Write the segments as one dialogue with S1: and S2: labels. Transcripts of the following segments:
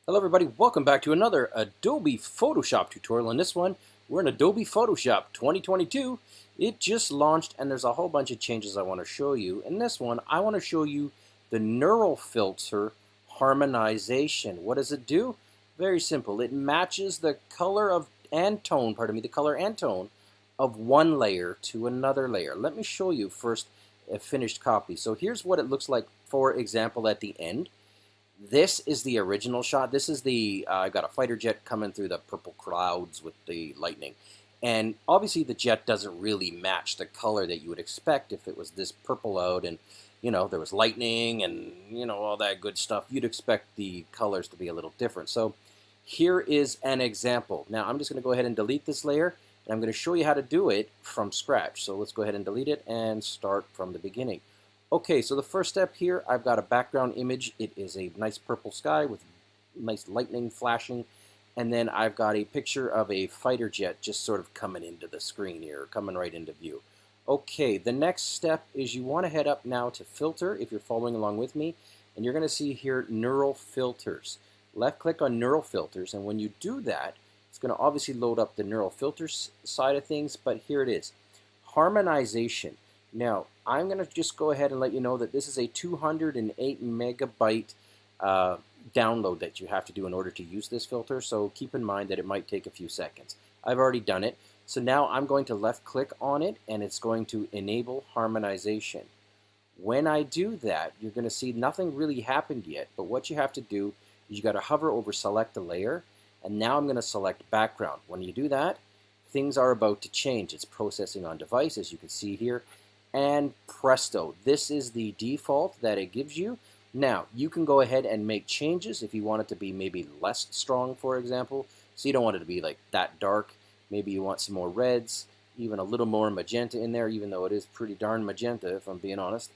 S1: Hello everybody, welcome back to another Adobe Photoshop tutorial. In this one, we're in Adobe Photoshop 2022. It just launched and there's a whole bunch of changes I want to show you. In this one, I want to show you the Neural Filter Harmonization. What does it do? Very simple. It matches the color the color and tone of one layer to another layer. Let me show you first a finished copy. So here's what it looks like, for example, at the end. This is the original shot. This is the, I got a fighter jet coming through the purple clouds with the lightning. And obviously the jet doesn't really match the color that you would expect if it was this purple out and, there was lightning and, all that good stuff. You'd expect the colors to be a little different. So here is an example. Now I'm just going to go ahead and delete this layer and I'm going to show you how to do it from scratch. So let's go ahead and delete it and start from the beginning. Okay, so the first step here, I've got a background image. It is a nice purple sky with nice lightning flashing. And then I've got a picture of a fighter jet just sort of coming into the screen here, coming right into view. Okay, the next step is you want to head up now to Filter, if you're following along with me. And you're going to see here Neural Filters. Left click on Neural Filters, and when you do that, it's going to obviously load up the Neural Filters side of things, but here it is. Harmonization. Now, I'm going to just go ahead and let you know that this is a 208 megabyte download that you have to do in order to use this filter, so keep in mind that it might take a few seconds. I've already done it, so now I'm going to left click on it and it's going to enable harmonization. When I do that, you're going to see nothing really happened yet, but what you have to do is you got to hover over select a layer, and now I'm going to select background. When you do that, things are about to change. It's processing on device, as you can see here. And presto, this is the default that it gives you. Now, you can go ahead and make changes if you want it to be maybe less strong, for example. So you don't want it to be like that dark. Maybe you want some more reds, even a little more magenta in there, even though it is pretty darn magenta, if I'm being honest.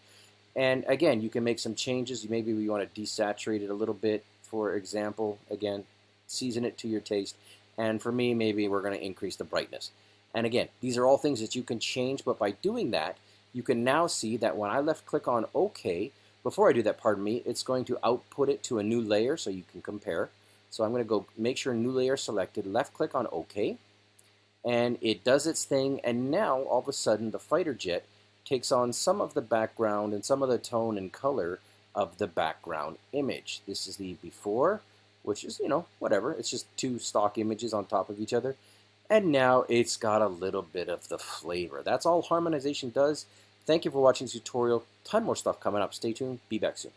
S1: And again, you can make some changes. Maybe you want to desaturate it a little bit, for example. Again, season it to your taste. And for me, maybe we're going to increase the brightness. And again, these are all things that you can change, but by doing that, you can now see that when I left click on OK, before I do that, pardon me, it's going to output it to a new layer so you can compare. So I'm going to go make sure new layer selected, left click on OK, and it does its thing, and now all of a sudden the fighter jet takes on some of the background and some of the tone and color of the background image. This is the before, which is, whatever. It's just two stock images on top of each other. And now it's got a little bit of the flavor. That's all harmonization does. Thank you for watching this tutorial. Ton more stuff coming up. Stay tuned. Be back soon.